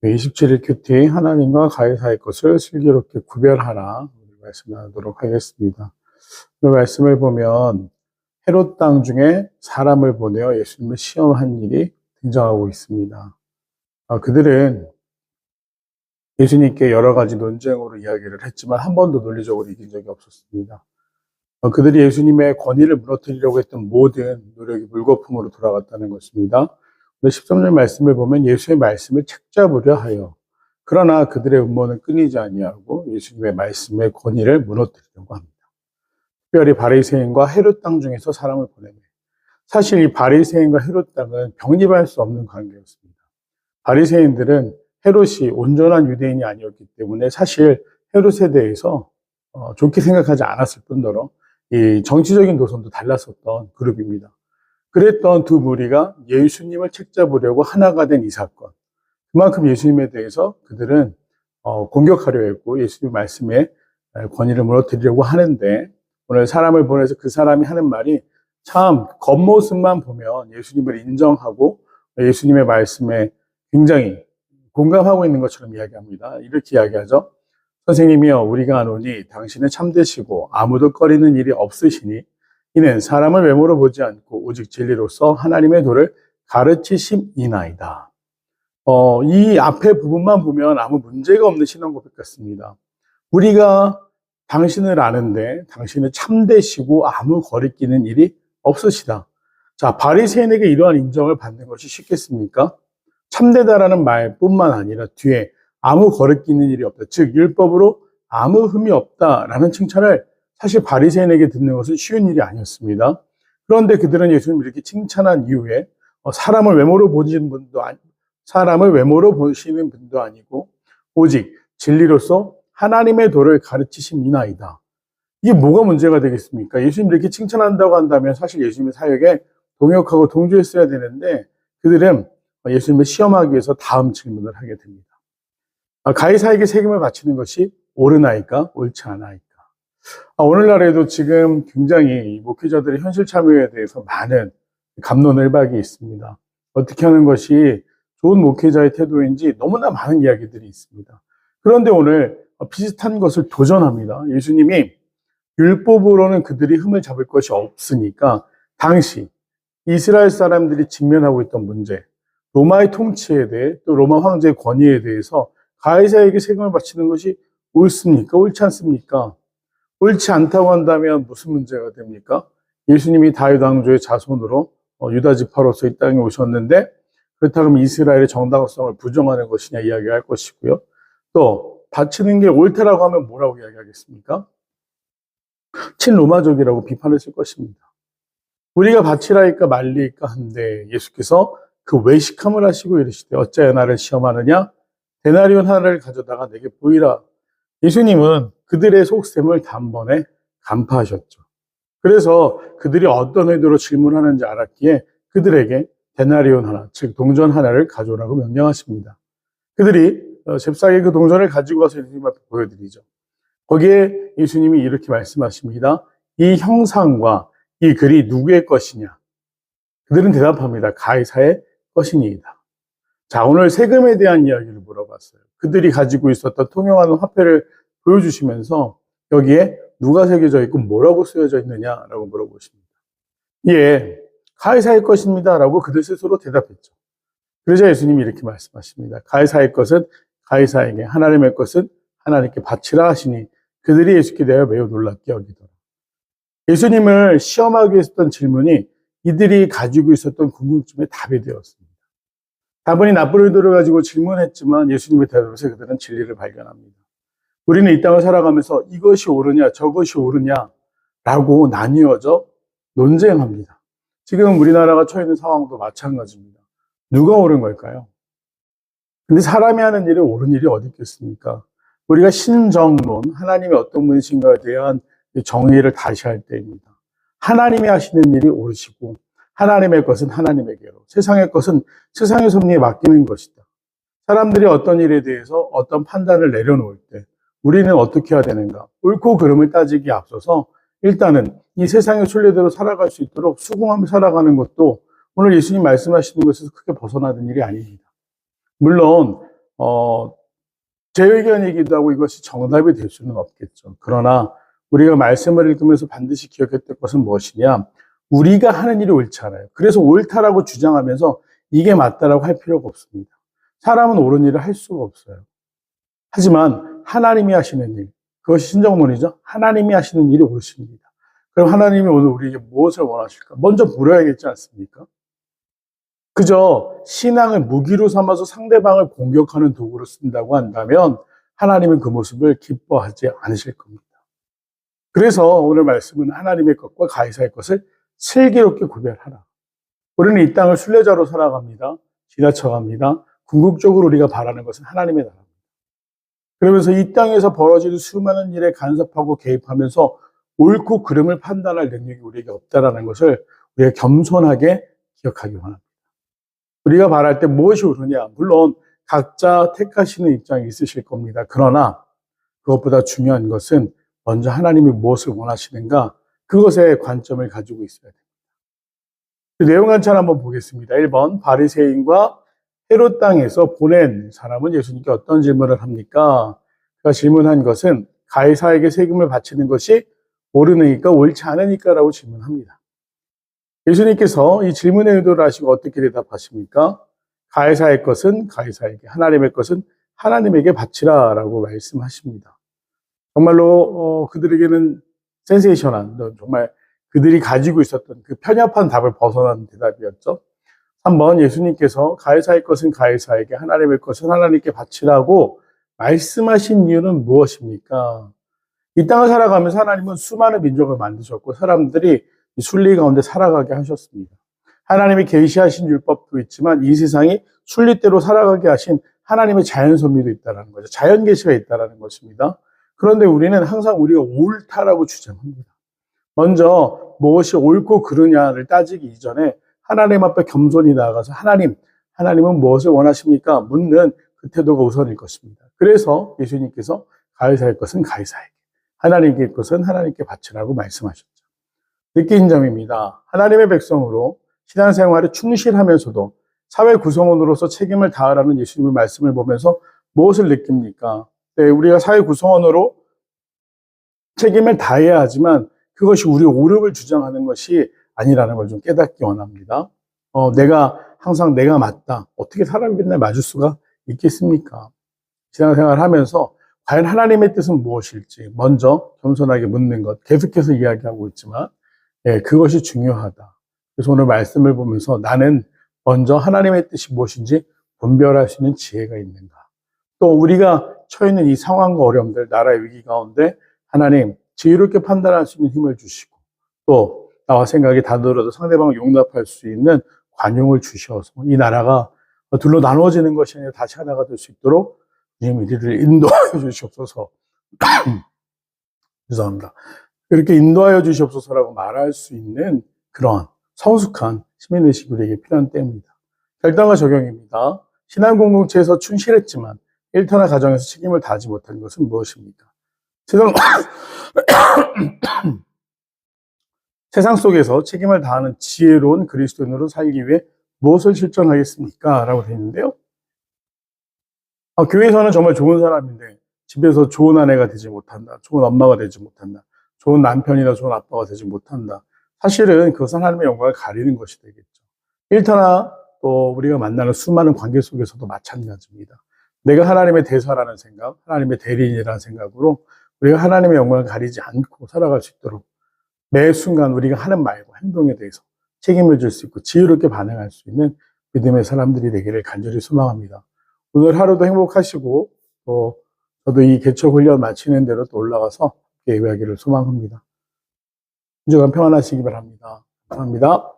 27일 큐티 하나님과 가해 사이의 것을 슬기롭게 구별하라 말씀 나누도록 하겠습니다. 오늘 말씀을 보면 헤롯 땅 중에 사람을 보내어 예수님을 시험한 일이 등장하고 있습니다. 그들은 예수님께 여러 가지 논쟁으로 이야기를 했지만 한 번도 논리적으로 이긴 적이 없었습니다. 그들이 예수님의 권위를 무너뜨리려고 했던 모든 노력이 물거품으로 돌아갔다는 것입니다. 13절 말씀을 보면 예수의 말씀을 책잡으려 하여 그러나 그들의 음모는 끊이지 아니하고 예수님의 말씀의 권위를 무너뜨리려고 합니다. 특별히 바리새인과 헤롯 땅 중에서 사람을 보내며 사실 이 바리새인과 헤롯 땅은 병립할 수 없는 관계였습니다. 바리새인들은 헤롯이 온전한 유대인이 아니었기 때문에 사실 헤롯에 대해서 좋게 생각하지 않았을 뿐더러 이 정치적인 노선도 달랐었던 그룹입니다. 그랬던 두 무리가 예수님을 책잡으려고 하나가 된 이 사건. 그만큼 예수님에 대해서 그들은 공격하려 했고 예수님 말씀에 권위를 무너뜨리려고 하는데 오늘 사람을 보내서 그 사람이 하는 말이 참 겉모습만 보면 예수님을 인정하고 예수님의 말씀에 굉장히 공감하고 있는 것처럼 이야기합니다. 이렇게 이야기하죠. 선생님이여 우리가 아노니 당신은 참되시고 아무도 꺼리는 일이 없으시니 이는 사람을 외모로 보지 않고 오직 진리로서 하나님의 도를 가르치심이나이다. 이 앞에 부분만 보면 아무 문제가 없는 신앙 고백 같습니다. 우리가 당신을 아는데 당신은 참되시고 아무 거리끼는 일이 없으시다. 자, 바리새인에게 이러한 인정을 받는 것이 쉽겠습니까? 참되다라는 말뿐만 아니라 뒤에 아무 거리끼는 일이 없다. 즉 율법으로 아무 흠이 없다라는 칭찬을 사실 바리새인에게 듣는 것은 쉬운 일이 아니었습니다. 그런데 그들은 예수님을 이렇게 칭찬한 이후에 사람을 외모로 보시는 분도 아니고 오직 진리로서 하나님의 도를 가르치심이나이다. 이게 뭐가 문제가 되겠습니까? 예수님을 이렇게 칭찬한다고 한다면 사실 예수님의 사역에 동역하고 동조했어야 되는데 그들은 예수님을 시험하기 위해서 다음 질문을 하게 됩니다. 가이사에게 책임을 바치는 것이 옳으나이까 옳지 않아이까? 오늘날에도 지금 굉장히 목회자들의 현실 참여에 대해서 많은 갑론을박이 있습니다. 어떻게 하는 것이 좋은 목회자의 태도인지 너무나 많은 이야기들이 있습니다. 그런데 오늘 비슷한 것을 도전합니다. 예수님이 율법으로는 그들이 흠을 잡을 것이 없으니까 당시 이스라엘 사람들이 직면하고 있던 문제, 로마의 통치에 대해 또 로마 황제의 권위에 대해서 가이사에게 책임을 바치는 것이 옳습니까? 옳지 않습니까? 옳지 않다고 한다면 무슨 문제가 됩니까? 예수님이 다윗 왕조의 자손으로 유다 지파로서 이 땅에 오셨는데 그렇다면 이스라엘의 정당성을 부정하는 것이냐 이야기할 것이고요. 또 바치는 게 옳다라고 하면 뭐라고 이야기하겠습니까? 친로마적이라고 비판했을 것입니다. 우리가 바치라이까 말리이까 한데 예수께서 그 외식함을 하시고 이르시되 어찌하여 나를 시험하느냐? 데나리온 하나를 가져다가 내게 보이라. 예수님은 그들의 속셈을 단번에 간파하셨죠. 그래서 그들이 어떤 의도로 질문하는지 알았기에 그들에게 데나리온 하나, 즉 동전 하나를 가져오라고 명령하십니다. 그들이 잽싸게 그 동전을 가지고 와서 예수님 앞에 보여드리죠. 거기에 예수님이 이렇게 말씀하십니다. 이 형상과 이 글이 누구의 것이냐? 그들은 대답합니다. 가이사의 것이니이다. 자, 오늘 세금에 대한 이야기를 물어봤어요. 그들이 가지고 있었던 통용하는 화폐를 보여주시면서 여기에 누가 새겨져 있고 뭐라고 쓰여져 있느냐라고 물어보십니다. 예, 가이사의 것입니다 라고 그들 스스로 대답했죠. 그러자 예수님이 이렇게 말씀하십니다. 가이사의 것은 가이사에게, 하나님의 것은 하나님께 바치라 하시니 그들이 예수께 대하여 매우 놀랍게 여기더라. 예수님을 시험하기 위해서 했던 질문이 이들이 가지고 있었던 궁금증의 답이 되었습니다. 다분히 나쁜 의도를 가지고 질문했지만 예수님의 대답에서 그들은 진리를 발견합니다. 우리는 이 땅을 살아가면서 이것이 옳으냐 저것이 옳으냐라고 나뉘어져 논쟁합니다. 지금 우리나라가 처해 있는 상황도 마찬가지입니다. 누가 옳은 걸까요? 근데 사람이 하는 일이 옳은 일이 어디 있겠습니까? 우리가 신정론, 하나님이 어떤 분이신가에 대한 정의를 다시 할 때입니다. 하나님이 하시는 일이 옳으시고 하나님의 것은 하나님에게로, 세상의 것은 세상의 섭리에 맡기는 것이다. 사람들이 어떤 일에 대해서 어떤 판단을 내려놓을 때 우리는 어떻게 해야 되는가? 옳고 그름을 따지기에 앞서서 일단은 이 세상의 순리대로 살아갈 수 있도록 수긍하며 살아가는 것도 오늘 예수님 말씀하시는 것에서 크게 벗어나는 일이 아닙니다. 물론 제 의견이기도 하고 이것이 정답이 될 수는 없겠죠. 그러나 우리가 말씀을 읽으면서 반드시 기억해야 될 것은 무엇이냐? 우리가 하는 일이 옳지 않아요. 그래서 옳다라고 주장하면서 이게 맞다라고 할 필요가 없습니다. 사람은 옳은 일을 할 수가 없어요. 하지만 하나님이 하시는 일, 그것이 신정론이죠. 하나님이 하시는 일이 옳습니다. 그럼 하나님이 오늘 우리에게 무엇을 원하실까? 먼저 물어야겠지 않습니까? 그저 신앙을 무기로 삼아서 상대방을 공격하는 도구로 쓴다고 한다면 하나님은 그 모습을 기뻐하지 않으실 겁니다. 그래서 오늘 말씀은 하나님의 것과 가이사의 것을 슬기롭게 구별하라. 우리는 이 땅을 순례자로 살아갑니다. 지나쳐갑니다. 궁극적으로 우리가 바라는 것은 하나님의 나라입니다. 그러면서 이 땅에서 벌어지는 수많은 일에 간섭하고 개입하면서 옳고 그름을 판단할 능력이 우리에게 없다라는 것을 우리가 겸손하게 기억하기 원합니다. 우리가 바랄 때 무엇이 옳으냐? 물론 각자 택하시는 입장이 있으실 겁니다. 그러나 그것보다 중요한 것은 먼저 하나님이 무엇을 원하시는가? 그것에 관점을 가지고 있어야 됩니다. 그 내용 관찰 한번 보겠습니다. 1번 바리새인과 헤롯 땅에서 보낸 사람은 예수님께 어떤 질문을 합니까? 그가 질문한 것은 가이사에게 세금을 바치는 것이 옳으니까 옳지 않으니까라고 질문합니다. 예수님께서 이 질문의 의도를 아시고 어떻게 대답하십니까? 가이사의 것은 가이사에게, 하나님의 것은 하나님에게 바치라라고 말씀하십니다. 정말로 그들에게는 센세이션한, 정말 그들이 가지고 있었던 그 편협한 답을 벗어난 대답이었죠. 3번 예수님께서 가이사의 것은 가이사에게, 하나님의 것은 하나님께 바치라고 말씀하신 이유는 무엇입니까? 이 땅을 살아가면서 하나님은 수많은 민족을 만드셨고 사람들이 이 순리 가운데 살아가게 하셨습니다. 하나님이 계시하신 율법도 있지만 이 세상이 순리대로 살아가게 하신 하나님의 자연 섭리도 있다는 거죠. 자연 계시가 있다는 것입니다. 그런데 우리는 항상 우리가 옳다라고 주장합니다. 먼저 무엇이 옳고 그르냐를 따지기 이전에 하나님 앞에 겸손히 나아가서 하나님은 무엇을 원하십니까? 묻는 그 태도가 우선일 것입니다. 그래서 예수님께서 가이사의 것은 가이사에게, 하나님께 것은 하나님께 바치라고 말씀하셨죠. 느낀 점입니다. 하나님의 백성으로 신앙생활에 충실하면서도 사회 구성원으로서 책임을 다하라는 예수님의 말씀을 보면서 무엇을 느낍니까? 네, 우리가 사회 구성원으로 책임을 다해야 하지만 그것이 우리 옳음을 주장하는 것이 아니라는 걸 좀 깨닫기 원합니다. 항상 내가 맞다. 어떻게 사람이 맨날 맞을 수가 있겠습니까? 신앙생활을 하면서 과연 하나님의 뜻은 무엇일지 먼저 겸손하게 묻는 것, 계속해서 이야기하고 있지만 그것이 중요하다. 그래서 오늘 말씀을 보면서 나는 먼저 하나님의 뜻이 무엇인지 분별할 수 있는 지혜가 있는가. 또 우리가 처해 있는 이 상황과 어려움들, 나라의 위기 가운데 하나님 지혜롭게 판단할 수 있는 힘을 주시고 또 나와 생각이 다르더라도 상대방을 용납할 수 있는 관용을 주셔서 이 나라가 둘로 나누어지는 것이 아니라 다시 하나가 될 수 있도록 우리를 인도하여 주시옵소서. 죄송합니다. 이렇게 인도하여 주시옵소서라고 말할 수 있는 그러한 성숙한 시민의식이 우리에게 필요한 때입니다. 결단과 적용입니다. 신앙 공동체에서 충실했지만 일터나 가정에서 책임을 다하지 못한 것은 무엇입니까? 세상 속에서 책임을 다하는 지혜로운 그리스도인으로 살기 위해 무엇을 실천하겠습니까? 라고 되어 있는데요. 교회에서는 정말 좋은 사람인데 집에서 좋은 아내가 되지 못한다. 좋은 엄마가 되지 못한다. 좋은 남편이나 좋은 아빠가 되지 못한다. 사실은 그것은 하나님의 영광을 가리는 것이 되겠죠. 일터나 또 우리가 만나는 수많은 관계 속에서도 마찬가지입니다. 내가 하나님의 대사라는 생각, 하나님의 대리인이라는 생각으로 우리가 하나님의 영광을 가리지 않고 살아갈 수 있도록 매 순간 우리가 하는 말과 행동에 대해서 책임을 질 수 있고 지혜롭게 반응할 수 있는 믿음의 사람들이 되기를 간절히 소망합니다. 오늘 하루도 행복하시고 또 저도 이 개척 훈련 마치는 대로 또 올라가서 예배하기를 소망합니다. 한 주간 평안하시기 바랍니다. 감사합니다.